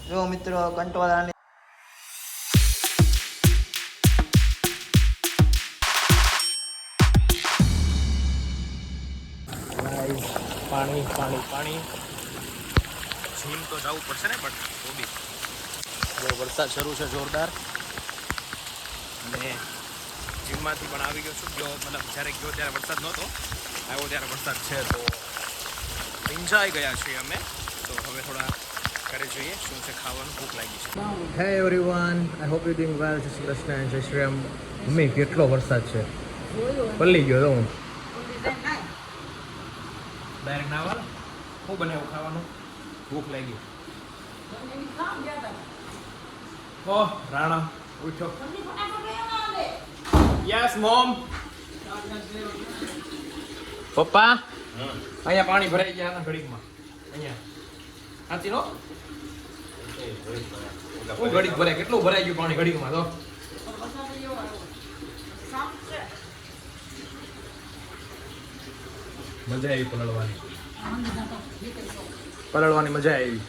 જો મિત્રો કંટોળાની પાણી પાણી પાણી જીમ તો જવું પડશે ને બટ તો બી જો વરસાદ શરૂ છે જોરદાર અને જીમમાંથી પણ આવી ગયો છું મતલબ જ્યારે ગયો ત્યારે વરસાદ નહોતો આવ્યો ત્યારે વરસાદ છે તો ભીંજાઈ ગયા છીએ અમે તો હવે થોડા ઘરે જોઈએ શું છે ખાવાનું ભૂખ લાગી છે. Hey everyone I hope you doing well. જય શ્રી કૃષ્ણ એન્ડ જય શ્રી રામ. મમ્મી કેટલો વરસાદ છે, પલ્લી ગયો તો હું ડાયરેક્ટ નાવા શું બનાવ્યું ખાવાનું ભૂખ લાગી. ઓહ રાણા ઉઠો. Yes mom. પપ્પા અહીંયા પાણી ભરાઈ ગયા ના ઘડીકમાં અહીંયા હાથી નો ઘડીક ભરાય કેટલું ભરાઈ ગયું પાણી ઘડીકમાં તો મજા આવી પલળવાની મજા આવી.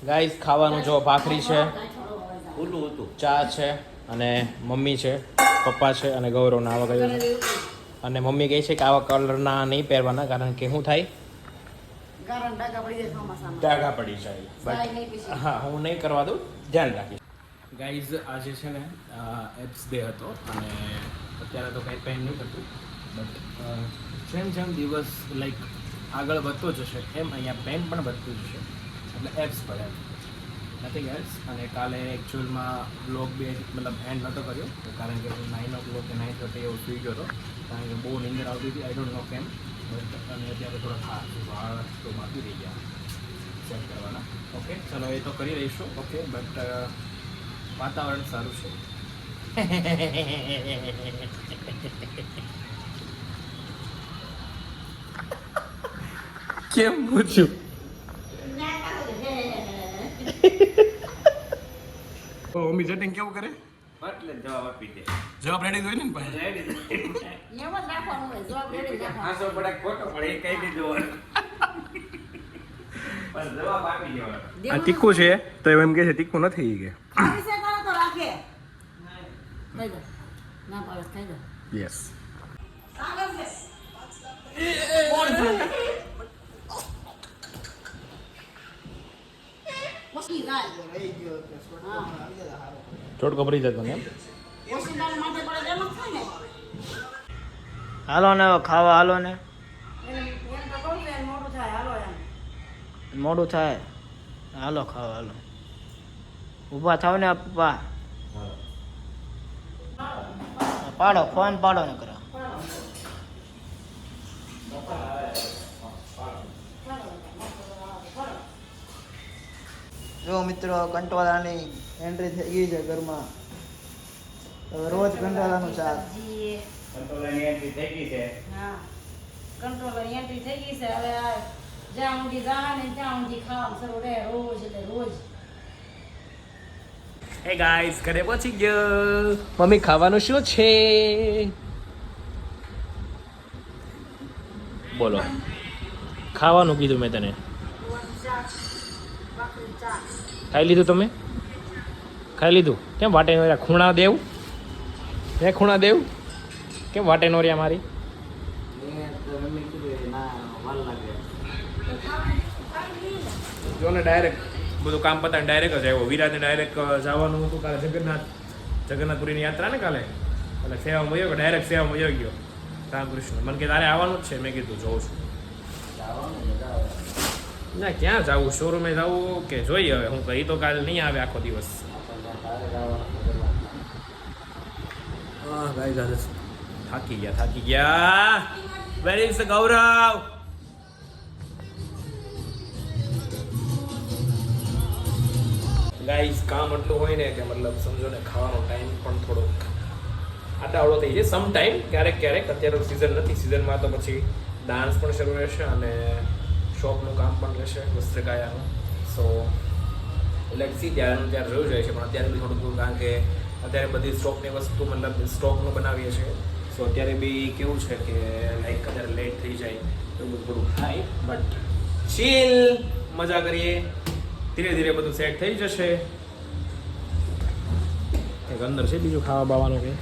ગાઈસ ખાવાનું જો ભાખરી છે, ચા છે અને મમ્મી છે, પપ્પા છે અને ગૌરવ ના આવા ગયું છે. અને મમ્મી કહે છે કે આવા કલરના નહીં પહેરવાના કારણ કે શું થાય ડાઘા પડી જાય. બટ હા હું નહીં કરવા દઉં, ધ્યાન રાખીશ. ગાઈઝ આજે છે ને એપ્સ ડે હતો અને અત્યારે તો કંઈ પેન નહીં કરતું બટ જેમ જેમ દિવસ લાઈક આગળ વધતો જશે એમ અહીંયા પેન પણ વધતું જશે એટલે એપ્સ પર એમ નથિંગ એલ્સ. અને કાલે એકચ્યુઅલમાં બ્લોગ બી મતલબ એન્ડ નહોતો કર્યો કારણ કે 9 કે 9:30 એવો સુઈ ગયો હતો કારણ કે બહુ નીંદર આવતી હતી. આઈ ડોન્ટ નો કેમ બટ અને અત્યારે થોડા ખાસ વાળ તો બાકી રહી ગયા ચેક કરવાના. ઓકે ચલો એ તો કરી રહીશું. ઓકે બટ વાતાવરણ સારું છે. કેમ પૂછ્યું મમ્મી સેટિંગ કેવું કરે એટલે જવાબ આપી દે. જવાબ રેડી હોય ને ભાઈ રેડી એમ જ રાખવાનું હોય. જવાબ રેડી રાખવાનો. આસો પડે ખોટો પડે એ કઈ દીધો બસ જવાબ આપી દેવાનો. આ તીખું છે તો એમ કહે છે તીખું નથી કે ખાઈ છે કરો તો રાખે લઈ જા ના પાડે ખાઈ જા. યસ સાગર છે કોણ છે ઓછી જાય રહી ગયો કે હા ચોટકો ભરી જતો ને એમ. ઓછી દાળ માટે પડે એમ જ થાય ને. હાલો ને હવે ખાવા હાલો ને. એમ તો કહું છું એમ મોટું થાય હાલો એમ. મોડું થાય હાલો ખાવા હાલો. ઊભા થાવ ને પપ્પા. પાડો ફોન પાડો ને કરો. જો મિત્રો કંટોળાની એન્ટ્રી થઈ ગઈ છે ઘરમાં. હવે રોજ કંટોળાનું શાક. કંટ્રોલરની એન્ટ્રી થઈ ગઈ છે. હા કંટ્રોલર એન્ટ્રી થઈ ગઈ છે. હવે આ જ્યાં ઊંધી જા ને ત્યાં ઊંધી ખાવાનું શરૂ રહે રોજ એટલે રોજ. હે ગાઈસ ઘરે પહોંચી ગયો. મમ્મી ખાવાનું શું છે બોલો. ખાવાનું કીધું મેં તને. ખાઈ લીધું તમે? ખાઈ લીધું? કેમ વાટે નોર્યા? ખૂણા દેવ હે ખૂણા દેવ કેમ વાટે નોર્યા મારી? જો ને ડાયરેક્ટ બધું કામ પતાવીને ડાયરેક્ટ જ આવ્યો. વિરાજને ડાયરેક્ટ જવાનું હતું કાલે જગન્નાથપુરીની યાત્રા ને કાલે એટલે સેવામાં વયો ગયો. ડાયરેક્ટ સેવામાં વયો ગયો રામકૃષ્ણ. મને કે તારે આવવાનું જ છે. મેં કીધું જોઉં છું ના ક્યાં જવું શોરૂમે જવું કે જોઈએ હવે હું કહી તો કાલે નહીં આવે આખો દિવસ. થાકી ગયા. Where is the Gaurav? Guys કામ એટલું હોય ને કે મતલબ સમજો ને ખાવાનો ટાઈમ પણ થોડોક આડાવડો થઈ જાય સમ ટાઈમ ક્યારેક. અત્યારે સિઝન નથી. સિઝનમાં તો પછી ડાન્સ પણ શરૂ રહેશે અને શોપનું કામ પણ રહેશે વસ્ત્રકાયાનું. સો લેટ સી ત્યારનું ત્યારે જોયું જાય છે પણ અત્યારે બી થોડું કારણ કે અત્યારે બધી સ્ટોકની વસ્તુ મતલબ સ્ટોકનું બનાવીએ છીએ. સો અત્યારે બી કેવું છે કે લાઈક કદાચ લેટ થઈ જાય તો બધું થોડું થાય બટ ચીલ મજા કરીએ ધીરે ધીરે બધું સેટ થઈ જશે એક અંદર છે બીજું ખાવા બાવાનું કે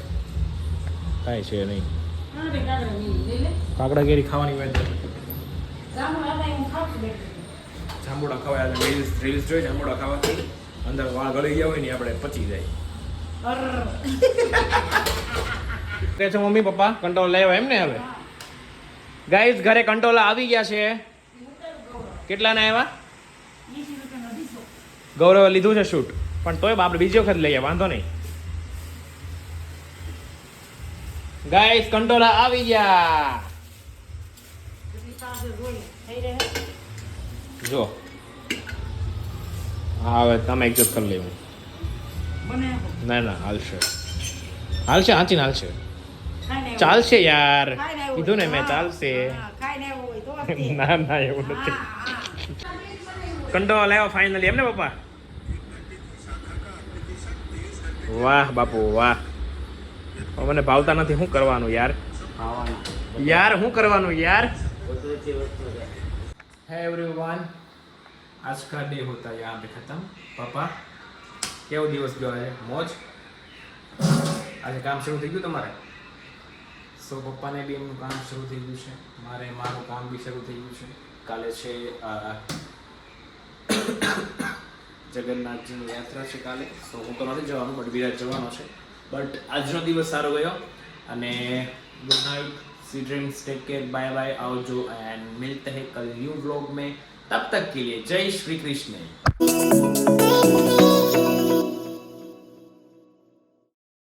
કાંઈ છે નહીં હા તે કાગડા ની લઈ લે કાકડા કેરી ખાવાની વાત જામુન આ હું ખાવ છું બેઠી જાંબુડા ખવાય રીલ્સ જોઈ જાંબુડા ખાવાથી અંદર વાળ ગળી ગયા હોય ને આપણે પચી જાય કે છે મમ્મી પપ્પા કંટ્રોલ લેવા એમ ને હવે ગાઈઝ ઘરે કંટ્રોલા આવી ગયા છે કેટલાના આવ્યા 20 રૂપિયાનો દીસો ગૌરવ લીધું છે શૂટ પણ તોય આપણે બીજી વખત લઈએ વાંધો નહીં ગાઈઝ કંટ્રોલા આવી ગયા પછી પાસે જોઈ થઈ રહે જો હા હવે તમે એડજસ્ટ કરી લેવું બને ના ના હાલશે હાલશે હાચીને હાલશે ખાઈને ચાલશે યાર ખાઈને આવ્યો કીધું ને મેં હા, ચાલશે હા, ખાઈને આવ્યો હોય તો આપજે. ના ના એવું નથી હા, કંટ્રોલ આવ્યો ફાઇનલી એમ ને પપ્પા વાહ બાપુ વાહ હવે મને ભાવતા નથી શું કરવાનું યાર યાર શું કરવાનું યાર है एवरीवन आज का डे होता है यहाँ पे खत्म पापा કેવો દિવસ ગયો આજે મોજ આજે કામ શરૂ થઈ ગયું તમારે સો પપ્પાને બી એમનું કામ શરૂ થઈ ગયું છે મારે મારું કામ બી શરૂ થઈ ગયું છે કાલે છે જગન્નાથજીની યાત્રા છે કાલે સો હું તો નથી જવાનું બટ વિરાટ જવાનો છે બટ આજનો દિવસ સારો ગયો અને good night sweet dreams take care bye bye आवजो एंड मिलते हैं कल न्यू व्लॉग में तब तक के लिए जय श्री कृष्ण